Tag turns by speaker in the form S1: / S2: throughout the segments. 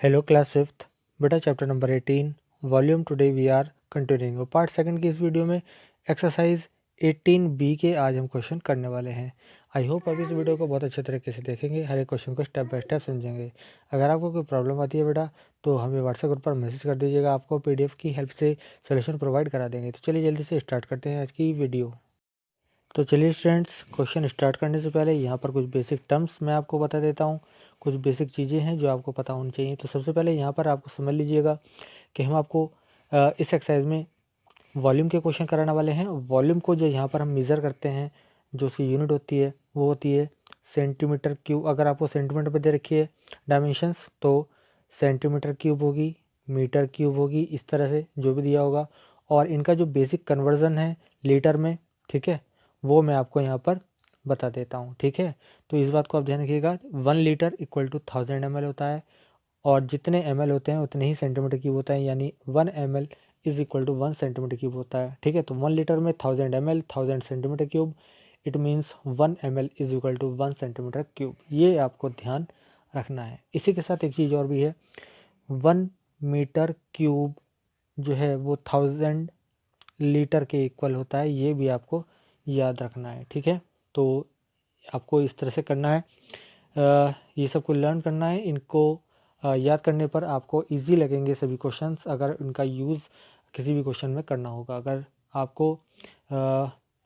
S1: Hello class fifth बेटा chapter number 18 volume today we are continuing part second की इस video में exercise 18B के आज हम क्वेश्चन करने वाले हैं। आई होप आप इस वीडियो को बहुत अच्छे तरीके से देखेंगे, हर एक क्वेश्चन को स्टेप बाय स्टेप समझेंगे। अगर आपको कोई प्रॉब्लम आती है बेटा तो हमें व्हाट्सएप ग्रुप पर मैसेज कर दीजिएगा, आपको PDF की हेल्प से सोल्यूशन प्रोवाइड करा देंगे। तो चलिए जल्दी से स्टार्ट करते हैं आज की वीडियो। तो चलिए स्टूडेंट्स, क्वेश्चन स्टार्ट करने से पहले यहाँ पर कुछ बेसिक टर्म्स मैं आपको बता देता हूँ, कुछ बेसिक चीज़ें हैं जो आपको पता होनी चाहिए। तो सबसे पहले यहाँ पर आपको समझ लीजिएगा कि हम आपको इस एक्सरसाइज में वॉल्यूम के क्वेश्चन कराने वाले हैं। वॉल्यूम को जो यहाँ पर हम मेज़र करते हैं, जो उसकी यूनिट होती है वो होती है सेंटीमीटर क्यूब। अगर आपको सेंटीमीटर पर दे रखी है डायमेंशंस तो सेंटीमीटर क्यूब होगी, मीटर क्यूब होगी, इस तरह से जो भी दिया होगा। और इनका जो बेसिक कन्वर्जन है लीटर में, ठीक है, वो मैं आपको यहाँ पर बता देता हूँ। ठीक है, तो इस बात को आप ध्यान रखिएगा। 1 लीटर इक्वल टू 1000 ml होता है, और जितने ml होते हैं उतने ही सेंटीमीटर क्यूब होता है, यानी 1 ml is equal to 1 centimetre cube होता है। ठीक है, तो 1 लीटर में 1000 ml 1000 centimetre cube, it means 1 ml is equal to 1 centimetre cube. ये आपको ध्यान रखना है। इसी के साथ एक चीज़ और भी है, 1 मीटर क्यूब जो है वो 1000 लीटर के इक्वल होता है, ये भी आपको याद रखना है। ठीक है, तो आपको इस तरह से करना है, ये सब को लर्न करना है। इनको याद करने पर आपको इजी लगेंगे सभी क्वेश्चंस, अगर इनका यूज़ किसी भी क्वेश्चन में करना होगा। अगर आपको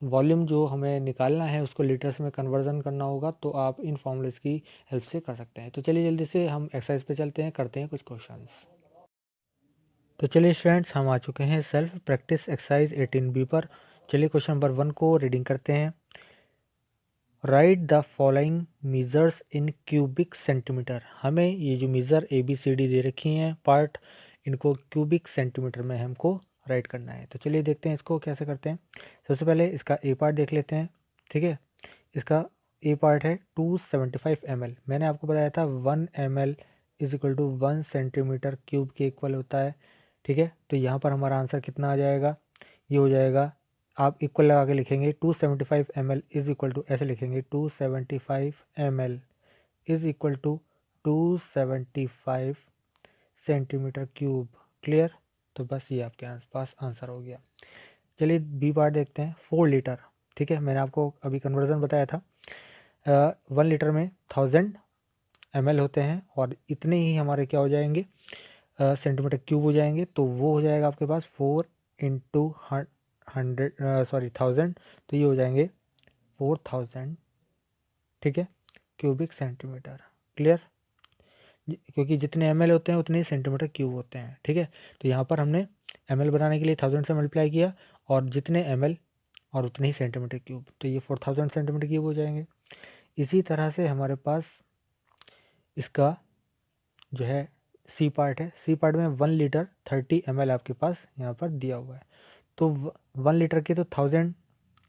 S1: वॉल्यूम जो हमें निकालना है उसको लीटर्स में कन्वर्जन करना होगा तो आप इन फॉर्मूलेस की हेल्प से कर सकते हैं। तो चलिए जल्दी से हम एक्सरसाइज पे चलते हैं, करते हैं कुछ क्वेश्चंस। तो चलिए स्टूडेंट्स, हम आ चुके हैं सेल्फ प्रैक्टिस एक्सरसाइज 18B पर। चलिए क्वेश्चन नंबर 1 को रीडिंग करते हैं। Write the following measures in cubic centimetre. हमें ये जो मीज़र ABCD दे रखी हैं पार्ट, इनको क्यूबिक सेंटीमीटर में हमको राइट करना है। तो चलिए देखते हैं इसको कैसे करते हैं। सबसे पहले इसका A पार्ट देख लेते हैं। ठीक है, इसका A पार्ट है 275 ml। मैंने आपको बताया था 1 ml is equal to 1 centimetre cube के इक्वल होता है। ठीक है, तो यहाँ पर हमारा आंसर कितना आ जाएगा, ये हो जाएगा, आप इक्वल लगा के लिखेंगे 275 ml इज इक्वल टू, ऐसे लिखेंगे 275 ml is equal to 275 centimetre cube. Clear, तो बस ये आपके पास आंसर हो गया। चलिए B पार्ट देखते हैं, 4 लीटर। ठीक है, मैंने आपको अभी कन्वर्जन बताया था, 1 लीटर में 1000 ml होते हैं, और इतने ही हमारे क्या हो जाएंगे, सेंटीमीटर क्यूब हो जाएंगे। तो वो हो जाएगा आपके पास 4 इंटू 1000, तो ये हो जाएंगे 4000। ठीक है, क्यूबिक सेंटीमीटर। क्लियर, क्योंकि जितने ml होते हैं उतने ही सेंटीमीटर क्यूब होते हैं। ठीक है, तो यहाँ पर हमने ml बनाने के लिए 1000 से मल्टीप्लाई किया, और जितने ml और उतने ही सेंटीमीटर क्यूब, तो ये 4000 सेंटीमीटर क्यूब हो जाएंगे। इसी तरह से हमारे पास इसका जो है C पार्ट है। C पार्ट में 1 लीटर 30 ml आपके पास यहाँ पर दिया हुआ है। तो 1 लीटर के तो 1000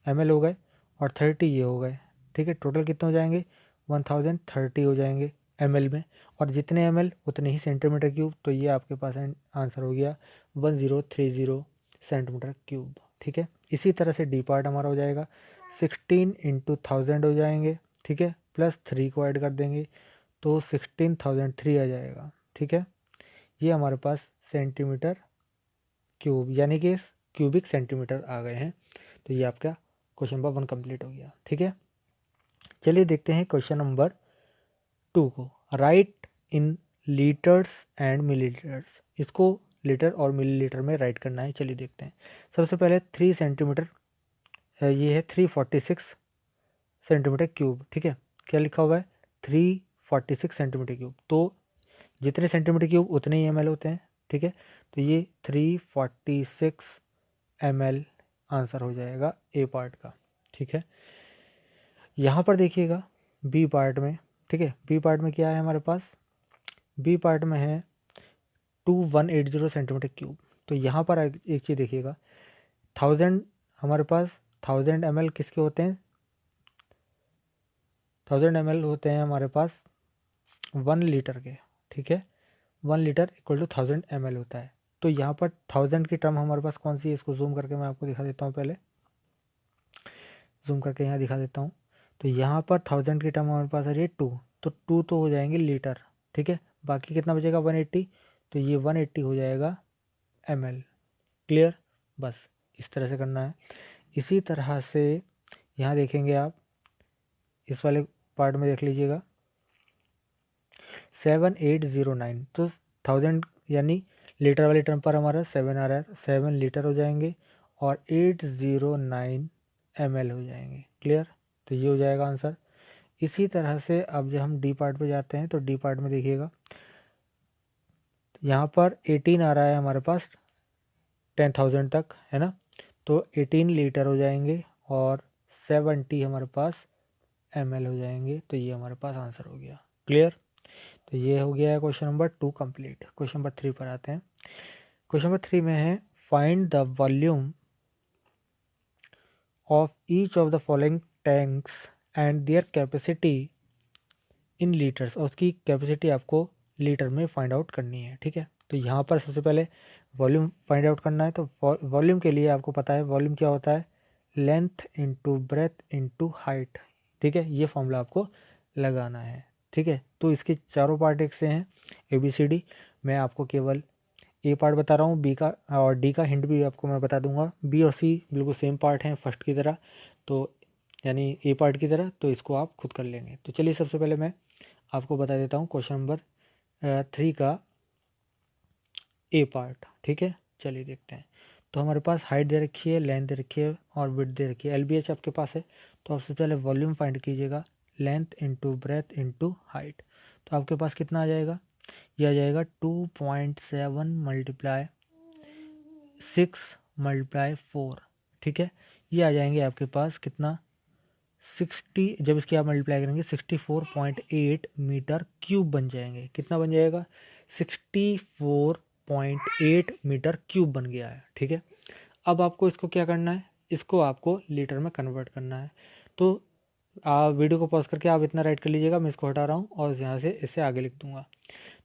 S1: ml हो गए, और 30 ये हो गए। ठीक है, टोटल कितने हो जाएंगे, 1030 हो जाएंगे ml में, और जितने ml उतने ही सेंटीमीटर क्यूब। तो ये आपके पास आंसर हो गया 1030 सेंटीमीटर क्यूब। ठीक है, इसी तरह से D पार्ट हमारा हो जाएगा 16 इंटू 1000 हो जाएंगे। ठीक है, प्लस 3 को ऐड कर देंगे तो 16003 आ जाएगा। ठीक है, ये हमारे पास सेंटीमीटर क्यूब यानी कि क्यूबिक सेंटीमीटर आ गए हैं। तो ये आपका क्वेश्चन नंबर 1 कंप्लीट हो गया। ठीक है, चलिए देखते हैं क्वेश्चन नंबर 2 को। Right in litres and millilitres. इसको लीटर और मिलीलीटर में राइट करना है। चलिए देखते हैं। सबसे पहले 3 सेंटीमीटर, ये है 346 सेंटीमीटर क्यूब। ठीक है, क्या लिखा हुआ है, 346 सेंटीमीटर क्यूब। तो जितने सेंटीमीटर क्यूब उतने ही ml होते हैं। ठीक है, तो ये 346 ml आंसर हो जाएगा A पार्ट का। ठीक है, यहाँ पर देखिएगा B पार्ट में। ठीक है, B पार्ट में क्या है हमारे पास, B पार्ट में है 2180 सेंटीमीटर क्यूब। तो यहाँ पर एक चीज़ देखिएगा, 1000 हमारे पास 1000 ml किसके होते हैं, 1000 ml होते हैं हमारे पास 1 लीटर के। ठीक है, 1 लीटर इक्वल टू 1000 ml होता है। तो यहाँ पर 1000 की टर्म हमारे पास कौन सी है, इसको जूम करके मैं आपको दिखा देता हूँ। पहले जूम करके यहाँ दिखा देता हूँ। तो यहाँ पर 1000 की टर्म हमारे पास आ रही है 2, तो 2 तो हो जाएंगे लीटर। ठीक है, बाकी कितना बचेगा 180, तो ये 180 हो जाएगा ml। क्लियर, बस इस तरह से करना है। इसी तरह से यहाँ देखेंगे आप, इस वाले पार्ट में देख लीजिएगा 7809, तो 1000 यानी लीटर वाले टर्म पर हमारा 7 आ रहा है, 7 लीटर हो जाएंगे और 809 ml हो जाएंगे। क्लियर, तो ये हो जाएगा आंसर। इसी तरह से अब जब हम डी पार्ट पे जाते हैं तो डी पार्ट में देखिएगा यहाँ पर 18 आ रहा है हमारे पास 10,000 तक, है ना, तो 18 लीटर हो जाएंगे और 70 हमारे पास ml हो जाएंगे। तो ये हमारे पास आंसर हो गया। क्लियर, तो ये हो गया है question number 2 complete. Question number 3 पर आते हैं। क्वेश्चन नंबर 3 में है find the volume of each of the following tanks and their capacity in litres, और उसकी कैपेसिटी आपको लीटर में फाइंड आउट करनी है। ठीक है, तो यहाँ पर सबसे पहले वॉल्यूम फाइंड आउट करना है। तो वॉल्यूम के लिए आपको पता है वॉल्यूम क्या होता है, length into breadth into height. ठीक है, ये फॉर्मूला आपको लगाना है। ठीक है, तो इसके चारों पार्ट एक से हैं, ABCD। मैं आपको केवल ए पार्ट बता रहा हूँ, बी का और डी का हिंट भी आपको मैं बता दूंगा। बी और सी बिल्कुल सेम पार्ट हैं फर्स्ट की तरह, तो यानी ए पार्ट की तरह, तो इसको आप खुद कर लेंगे। तो चलिए सबसे पहले मैं आपको बता देता हूँ क्वेश्चन नंबर 3 का ए पार्ट। ठीक है, चलिए देखते हैं। तो हमारे पास हाइट दे रखी है, लेंथ दे रखी है और विड्थ दे रखी है। LBH आपके पास है, तो आप सबसे पहले वॉल्यूम फाइंड कीजिएगा, length into breadth into height. तो आपके पास कितना आ जाएगा, ये आ जाएगा 2.7 मल्टीप्लाई 6 मल्टीप्लाई 4। ठीक है, ये आ जाएंगे आपके पास कितना 60, जब इसकी आप मल्टीप्लाई करेंगे 64.8 मीटर क्यूब बन जाएंगे। कितना बन जाएगा, 64.8 मीटर क्यूब बन गया है। ठीक है, अब आपको इसको क्या करना है, इसको आपको लीटर में कन्वर्ट करना है। तो आप वीडियो को पॉज करके आप इतना राइट कर लीजिएगा, मैं इसको हटा रहा हूँ और यहाँ से इसे आगे लिख दूंगा।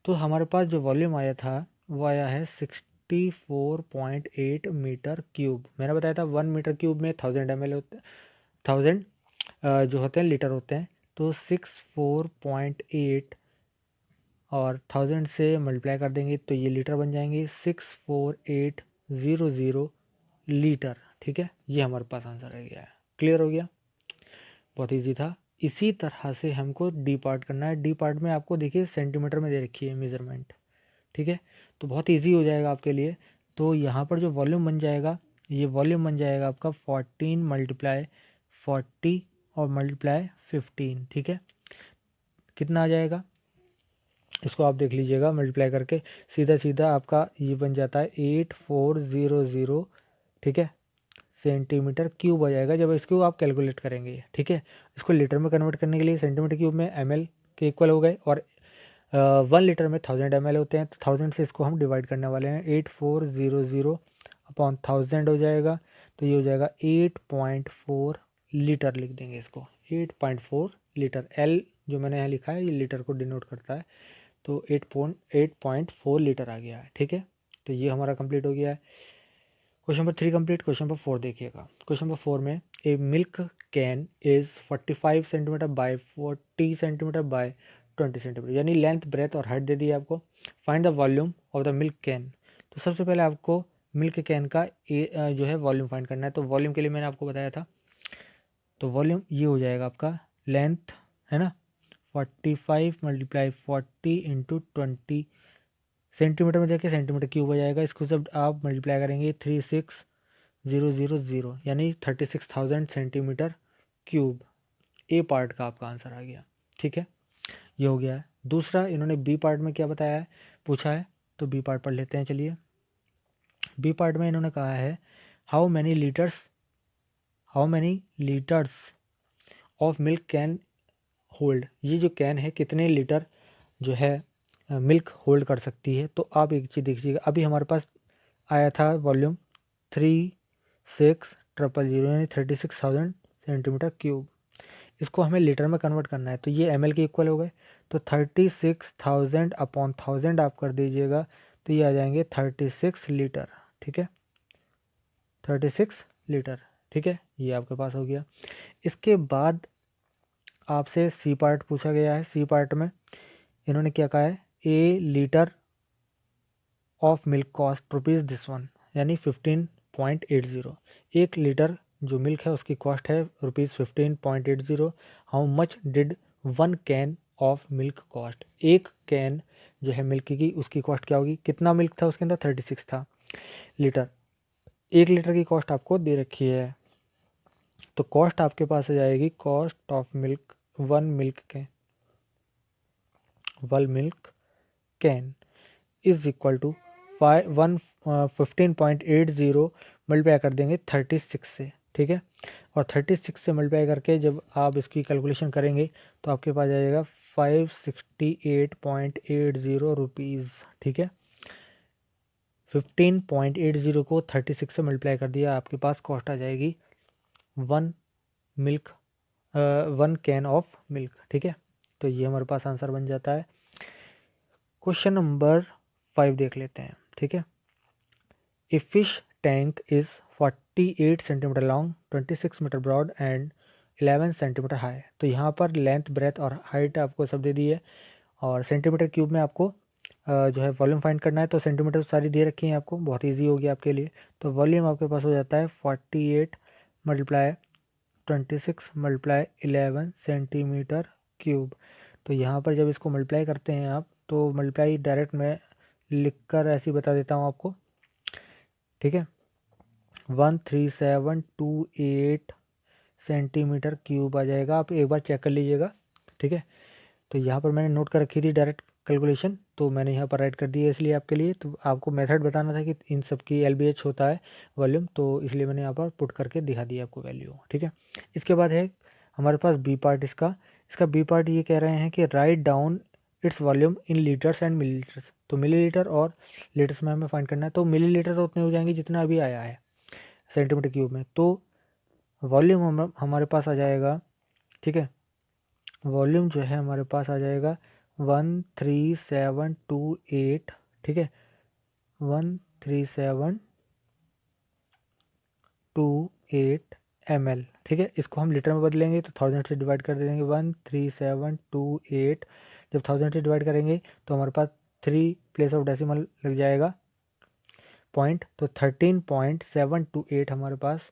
S1: तो हमारे पास जो वॉल्यूम आया था वो आया है 64.8 मीटर क्यूब। मैंने बताया था 1 मीटर क्यूब में 1000 ml होते, 1000 जो होते हैं लीटर होते हैं। तो 64.8 और 1000 से मल्टीप्लाई कर देंगे तो ये लीटर बन जाएंगे, 64800 लीटर। ठीक है, ये हमारे पास आंसर रह गया है। क्लियर हो गया, बहुत ईजी था। इसी तरह से हमको डी पार्ट करना है। डी पार्ट में आपको देखिए सेंटीमीटर में दे रखी है मेज़रमेंट। ठीक है, तो बहुत इजी हो जाएगा आपके लिए। तो यहाँ पर जो वॉल्यूम बन जाएगा, ये वॉल्यूम बन जाएगा आपका 14 मल्टीप्लाई 40 और मल्टीप्लाई 15। ठीक है, कितना आ जाएगा, इसको आप देख लीजिएगा मल्टीप्लाई करके, सीधा सीधा आपका ये बन जाता है 8400। ठीक है, सेंटीमीटर क्यूब आ जाएगा जब इसको आप कैलकुलेट करेंगे। ठीक है, इसको लीटर में कन्वर्ट करने के लिए सेंटीमीटर क्यूब में ml के इक्वल हो गए और 1 लीटर में 1000 ml होते हैं, तो 1000 से इसको हम डिवाइड करने वाले हैं। 8400 अपॉन 1000 हो जाएगा, तो ये हो जाएगा 8.4 लीटर लिख देंगे इसको, 8.4 लीटर। L जो मैंने यहाँ लिखा है ये लीटर को डिनोट करता है, तो 8.4 लीटर आ गया है। ठीक है, तो ये हमारा कंप्लीट हो गया है। Question number 3 complete. Question number 4 देखिएगा। क्वेश्चन नंबर 4 में a milk can is 45 centimetre by 40 centimetre by 20 centimetre, यानी लेंथ ब्रेथ और हाइट दे दी है आपको। Find the volume of the milk can. तो सबसे पहले आपको मिल्क कैन का जो है वॉल्यूम फाइंड करना है। तो वॉल्यूम के लिए मैंने आपको बताया था, तो वॉल्यूम ये हो जाएगा आपका लेंथ, है ना, 45 मल्टीप्लाई 40 इंटू 20 सेंटीमीटर में देखिए सेंटीमीटर क्यूब हो जाएगा। इसको जब आप मल्टीप्लाई करेंगे 36000 यानी 36,000 सेंटीमीटर क्यूब। ए पार्ट का आपका आंसर आ गया। ठीक है, ये हो गया है। दूसरा इन्होंने बी पार्ट में क्या बताया है, पूछा है, तो बी पार्ट पढ़ लेते हैं। चलिए, बी पार्ट में इन्होंने कहा है how many litres of milk can hold. ये जो कैन है कितने लीटर जो है मिल्क होल्ड कर सकती है। तो आप एक चीज़ देखिएगा, अभी हमारे पास आया था वॉल्यूम 36,000 यानी 36,000 सेंटीमीटर क्यूब। इसको हमें लीटर में कन्वर्ट करना है, तो ये ml के इक्वल हो गए। तो 36,000 अपॉन 1000 आप कर दीजिएगा, तो ये आ जाएंगे 36 लीटर। ठीक है, 36 लीटर। ठीक है, ये आपके पास हो गया। इसके बाद आपसे सी पार्ट पूछा गया है। सी पार्ट में इन्होंने क्या कहा है, a litre of milk cost rupees this one, यानी 15.80। 1 लीटर जो मिल्क है उसकी कॉस्ट है rupees 15.80। How much did 1 can of milk cost, एक कैन जो है मिल्क की उसकी कॉस्ट क्या होगी, कितना मिल्क था उसके अंदर, 36 था लीटर। 1 लीटर की कॉस्ट आपको दे रखी है, तो कॉस्ट आपके पास आ जाएगी, cost of milk, one milk can is equal to 15.80 multiply कर देंगे 36 से, ठीक है। और 36 से मल्टीप्लाई करके जब आप इसकी कैलकुलेशन करेंगे तो आपके पास आ जाएगा 568.80 रुपीज़, ठीक है। 15.80 को 36 से मल्टीप्लाई कर दिया, आपके पास कॉस्ट आ जाएगी 1 कैन ऑफ मिल्क, ठीक है। तो ये हमारे पास आंसर बन जाता है। क्वेश्चन नंबर 5 देख लेते हैं, ठीक है। A fish tank is 48 centimetre long, 26 metre broad and 11 centimetre high. तो यहाँ पर लेंथ, ब्रेथ और हाइट आपको सब दे दी है, और सेंटीमीटर क्यूब में आपको जो है वॉल्यूम फाइंड करना है। तो सेंटीमीटर सारी दे रखी हैं आपको, बहुत इजी हो गया आपके लिए। तो वॉल्यूम आपके पास हो जाता है 48 मल्टीप्लाई 26 मल्टीप्लाई 11 सेंटीमीटर क्यूब। तो यहाँ पर जब इसको मल्टीप्लाई करते हैं आप, तो मल्टीप्लाई डायरेक्ट मैं लिख कर ऐसे ही बता देता हूँ आपको, ठीक है। 13728 सेंटीमीटर क्यूब आ जाएगा, आप एक बार चेक कर लीजिएगा, ठीक है। तो यहाँ पर मैंने नोट कर रखी थी डायरेक्ट कैलकुलेशन, तो मैंने यहाँ पर राइट कर दी है इसलिए आपके लिए। तो आपको मेथड बताना था कि इन सब की LBH होता है वॉल्यूम, तो इसलिए मैंने यहाँ पर पुट करके दिखा दिया आपको वैल्यू, ठीक है। इसके बाद है हमारे पास बी पार्ट इसका बी पार्ट ये कह रहे हैं कि write down its volume in litres and millilitres. तो मिलीलीटर और लीटर्स में हमें फाइंड करना है। तो मिलीलीटर तो उतने हो जाएंगे जितना अभी आया है सेंटीमीटर क्यूब में। तो वॉल्यूम हमारे पास आ जाएगा, ठीक है। वॉल्यूम जो है हमारे पास आ जाएगा 13728, ठीक है, 13728 ml, ठीक है। इसको हम लीटर में बदलेंगे तो 1000 से डिवाइड कर देंगे। 13728 जब 1000 से डिवाइड करेंगे तो हमारे पास 3 प्लेस ऑफ डेसिमल लग जाएगा पॉइंट, तो 13.728 हमारे पास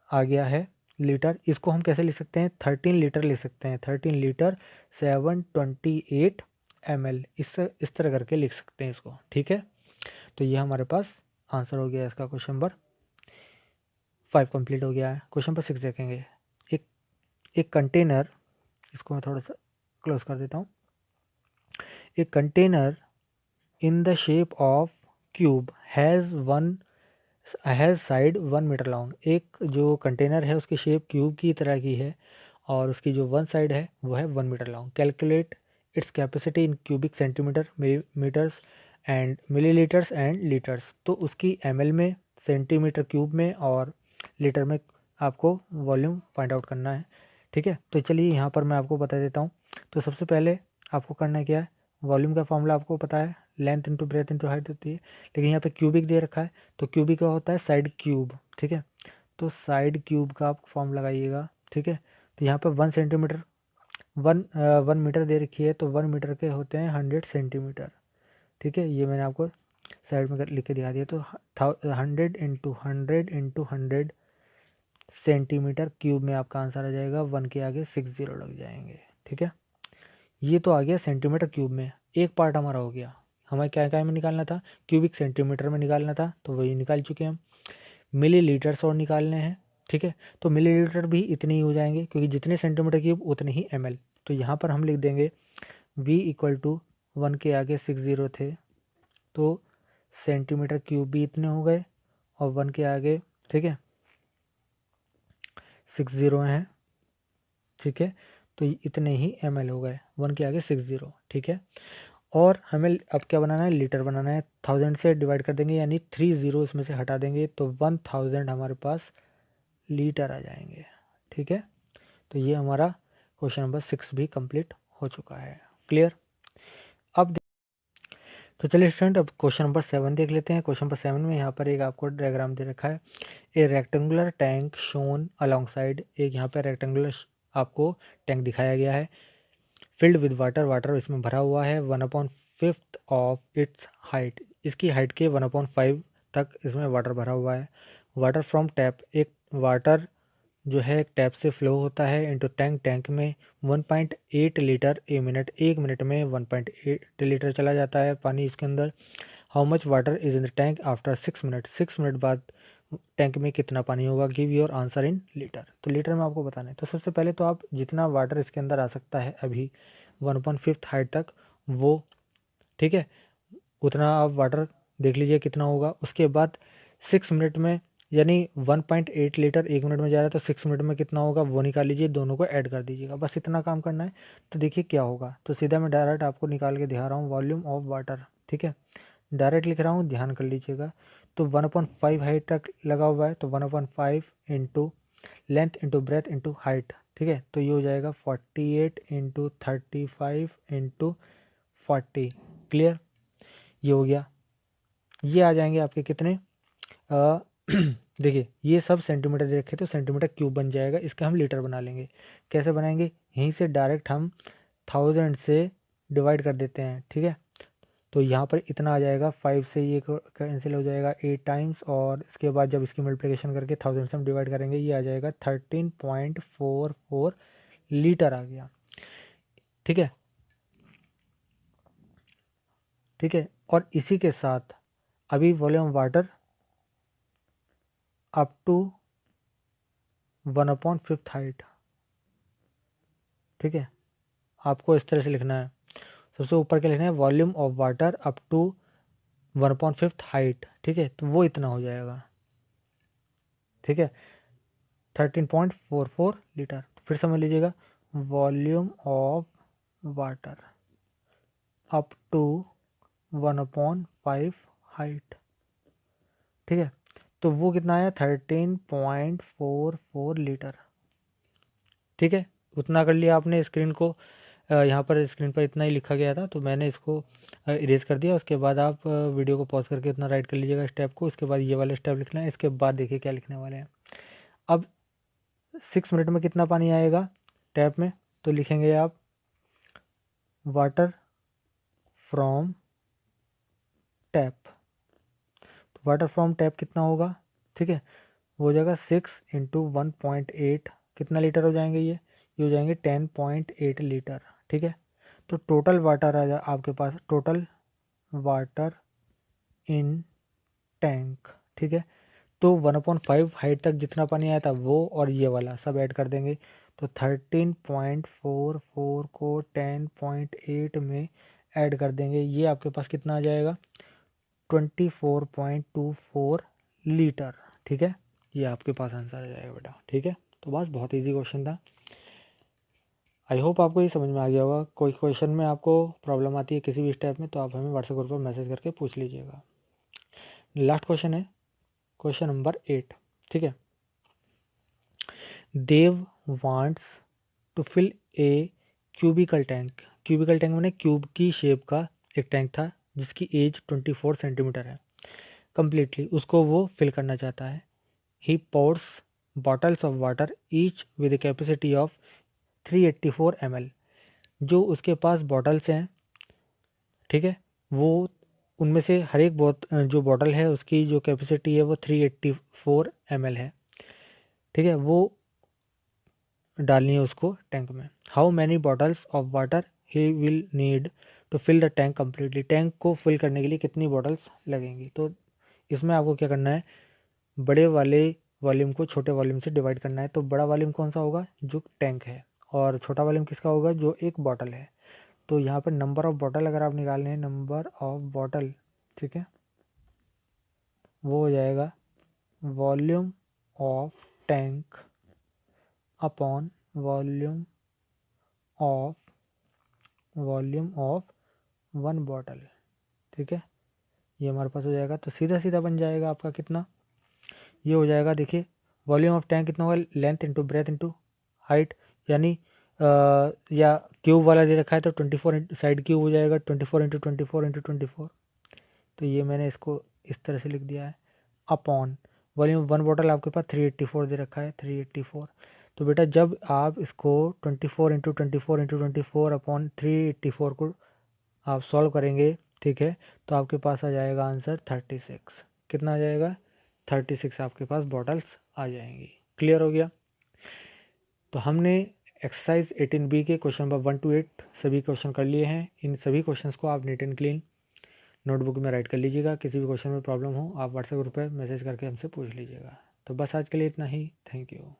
S1: आ गया है लीटर। इसको हम कैसे लिख सकते हैं, 13 लीटर लिख सकते हैं, 13 लीटर 728 ml, इस तरह करके लिख सकते हैं इसको, ठीक है। तो ये हमारे पास आंसर हो गया इसका। क्वेश्चन नंबर 5 कंप्लीट हो गया है। क्वेश्चन नंबर 6 देखेंगे। एक कंटेनर, इसको मैं थोड़ा सा क्लोज कर देता हूँ। एक container in the shape of cube has side 1 metre long. एक जो कंटेनर है उसकी शेप क्यूब की तरह की है, और उसकी जो वन साइड है वो है 1 metre long. Calculate its capacity in cubic centimetre, metres and millilitres and litres. तो उसकी ml में, सेंटीमीटर क्यूब में और लीटर में आपको वॉल्यूम फाइंड आउट करना है, ठीक है। तो चलिए यहाँ पर मैं आपको बता देता हूँ। तो सबसे पहले आपको करना क्या है, वॉल्यूम का फॉर्मूला आपको पता है, length into breadth into height होती है, लेकिन यहाँ पे क्यूबिक दे रखा है। तो क्यूबिक का होता है साइड क्यूब, ठीक है। तो साइड क्यूब का आप फॉर्म लगाइएगा, ठीक है। तो यहाँ पे 1 सेंटीमीटर 1 मीटर दे रखी है, तो 1 मीटर के होते हैं 100 सेंटीमीटर, ठीक है। ये मैंने आपको साइड में लिख के दिखा दिया। तो 100 इंटू 100 सेंटीमीटर क्यूब में आपका आंसर आ जाएगा, 1 के आगे 60 लग जाएंगे, ठीक है। ये तो आ गया सेंटीमीटर क्यूब में, एक पार्ट हमारा हो गया। हमें क्या क्या में निकालना था, क्यूबिक सेंटीमीटर में निकालना था, तो वही निकाल चुके हैं हम। मिलीलीटर्स और निकालने हैं, ठीक है। तो मिलीलीटर भी इतने ही हो जाएंगे, क्योंकि जितने सेंटीमीटर क्यूब उतने ही ml। तो यहाँ पर हम लिख देंगे v इक्वल टू 1 के आगे 60 थे, तो सेंटीमीटर क्यूब भी इतने हो गए, और 1 के आगे, ठीक है, 60 हैं, ठीक है। तो इतने ही ml हो गए, 1 के आगे 60, ठीक है। और हमें अब क्या बनाना है, लीटर बनाना है। 1000 से डिवाइड कर देंगे, यानी 30 इसमें से हटा देंगे, तो 1000 हमारे पास लीटर आ जाएंगे, ठीक है। तो ये हमारा क्वेश्चन नंबर 6 भी कंप्लीट हो चुका है। क्लियर। अब तो चलिए स्टूडेंट, अब क्वेश्चन नंबर 7 देख लेते हैं। क्वेश्चन नंबर 7 में यहाँ पर एक आपको डायग्राम दे रखा है। ए rectangular tank shown along side, एक यहाँ पर रेक्टेंगुलर आपको टैंक दिखाया गया है। फिल्ड विद वाटर, वाटर इसमें भरा हुआ है 1/5 ऑफ इट्स हाइट, इसकी हाइट के 1/5 तक इसमें वाटर भरा हुआ है। वाटर फ्रॉम टैप, एक वाटर जो है टैप से फ्लो होता है इनटू टैंक, टैंक में 1.8 लीटर ए मिनट, एक मिनट में 1.8 लीटर चला जाता है पानी इसके अंदर। How much water is in the tank after 6 minute, 6 minute बाद टैंक में कितना पानी होगा, give your answer in litre. तो लीटर में आपको बताना है। तो सबसे पहले तो आप जितना वाटर इसके अंदर आ सकता है अभी 1/5 हाइट तक, वो ठीक है उतना आप वाटर देख लीजिए कितना होगा। उसके बाद 6 मिनट में, यानी 1.8 लीटर एक मिनट में जा रहा है, तो 6 मिनट में कितना होगा वो निकाल लीजिए, दोनों को ऐड कर दीजिएगा, बस इतना काम करना है। तो देखिए क्या होगा, तो सीधा मैं डायरेक्ट आपको निकाल के दिखा रहा हूँ, वॉल्यूम ऑफ वाटर, ठीक है डायरेक्ट लिख रहा हूँ, ध्यान कर लीजिएगा। तो 1/5 हाइट तक लगा हुआ है, तो 1/5 into length into breadth into height, ठीक है। तो ये हो जाएगा 48 इंटू 35 इंटू 40, क्लियर, ये हो गया। ये आ जाएंगे आपके कितने, देखिए ये सब सेंटीमीटर देखे तो सेंटीमीटर क्यूब बन जाएगा, इसका हम लीटर बना लेंगे। कैसे बनाएंगे, यहीं से डायरेक्ट हम 1000 से डिवाइड कर देते हैं, ठीक है। तो यहाँ पर इतना आ जाएगा, 5 से ये कैंसिल हो जाएगा 8 टाइम्स, और इसके बाद जब इसकी मल्टीप्लिकेशन करके 1000 से हम डिवाइड करेंगे, ये आ जाएगा 13.44 लीटर आ गया, ठीक है ठीक है। और इसी के साथ अभी volume water up to 1/5 height, ठीक है आपको इस तरह से लिखना है। सबसे ऊपर क्या लिखना है, volume of water up to 1/5 height, ठीक है तो वो इतना हो जाएगा, ठीक है 13.44 लीटर। फिर समझ लीजिएगा, volume of water up to 1/5 height, ठीक है तो वो कितना आया 13.44 लीटर, ठीक है उतना कर लिया आपने। स्क्रीन को यहाँ पर स्क्रीन पर इतना ही लिखा गया था, तो मैंने इसको इरेज कर दिया। उसके बाद आप वीडियो को पॉज करके इतना राइट कर लीजिएगा स्टेप को, उसके बाद ये वाले स्टेप लिखना है। इसके बाद देखिए क्या लिखने वाले हैं। अब 6 मिनट में कितना पानी आएगा टैप में, तो लिखेंगे आप वाटर फ्रॉम टैप। तो वाटर फ्रॉम टैप कितना होगा, ठीक है वो हो जाएगा 6 इंटू 1.8, कितना लीटर हो जाएंगे ये हो जाएंगे 10.8 लीटर, ठीक है। तो टोटल वाटर आ जा आपके पास, टोटल वाटर इन टैंक, ठीक है तो 1/5 हाइट तक जितना पानी आया था वो और ये वाला सब ऐड कर देंगे। तो 13.44 को 10.8 में ऐड कर देंगे, ये आपके पास कितना आ जाएगा 24.24 लीटर, ठीक है ये आपके पास आंसर आ जाएगा बेटा, ठीक है। तो बस बहुत इजी क्वेश्चन था। आई होप आपको ये समझ में आ गया होगा। कोई क्वेश्चन में आपको प्रॉब्लम आती है किसी भी स्टेप में, तो आप हमें व्हाट्सएप ग्रुप पर मैसेज करके पूछ लीजिएगा। लास्ट क्वेश्चन है क्वेश्चन नंबर 8, ठीक है। Dev wants to fill a cubical tank, cubical tank मैंने क्यूब की शेप का एक टैंक था जिसकी एज 24 सेंटीमीटर है कम्प्लीटली, उसको वो फिल करना चाहता है। He pours bottles of water each with a capacity of 384 ml, जो उसके पास बॉटल्स हैं, ठीक है वो उनमें से हर एक जो बॉटल है उसकी जो कैपेसिटी है वो 384 ml है, ठीक है वो डालनी है उसको टैंक में। How many bottles of water he will need to fill the tank completely, tank को फिल करने के लिए कितनी बॉटल्स लगेंगी। तो इसमें आपको क्या करना है, बड़े वाले वॉल्यूम को छोटे वॉल्यूम से डिवाइड करना है। तो बड़ा वॉल्यूम कौन सा होगा, जो टैंक है, और छोटा वॉल्यूम किसका होगा, जो एक बॉटल है। तो यहाँ पर नंबर ऑफ बॉटल अगर आप निकालने हैं, नंबर ऑफ बॉटल, ठीक है वो हो जाएगा volume of tank upon volume of one bottle, ठीक है ये हमारे पास हो जाएगा। तो सीधा सीधा बन जाएगा आपका कितना, ये हो जाएगा देखिए वॉल्यूम ऑफ टैंक कितना होगा, length into breadth into height, यानी या क्यूब वाला दे रखा है तो 24 साइड क्यूब हो जाएगा 24 इंटू 24 इंटू 24। तो ये मैंने इसको इस तरह से लिख दिया है अपॉन वॉल्यूम वन बॉटल आपके पास 384 दे रखा है 384। तो बेटा जब आप इसको 24 × 24 × 24 अपॉन 384 को आप सॉल्व करेंगे, ठीक है, तो आपके पास आ जाएगा आंसर 36। कितना आ जाएगा? 36 आपके पास बॉटल्स आ जाएंगी। क्लियर हो गया? तो हमने एक्सरसाइज 18B के क्वेश्चन नंबर 1 to 8 सभी क्वेश्चन कर लिए हैं। इन सभी क्वेश्चंस को आप नीट एंड क्लीन नोटबुक में राइट कर लीजिएगा। किसी भी क्वेश्चन में प्रॉब्लम हो आप व्हाट्सएप ग्रुप पर मैसेज करके हमसे पूछ लीजिएगा। तो बस आज के लिए इतना ही। Thank you.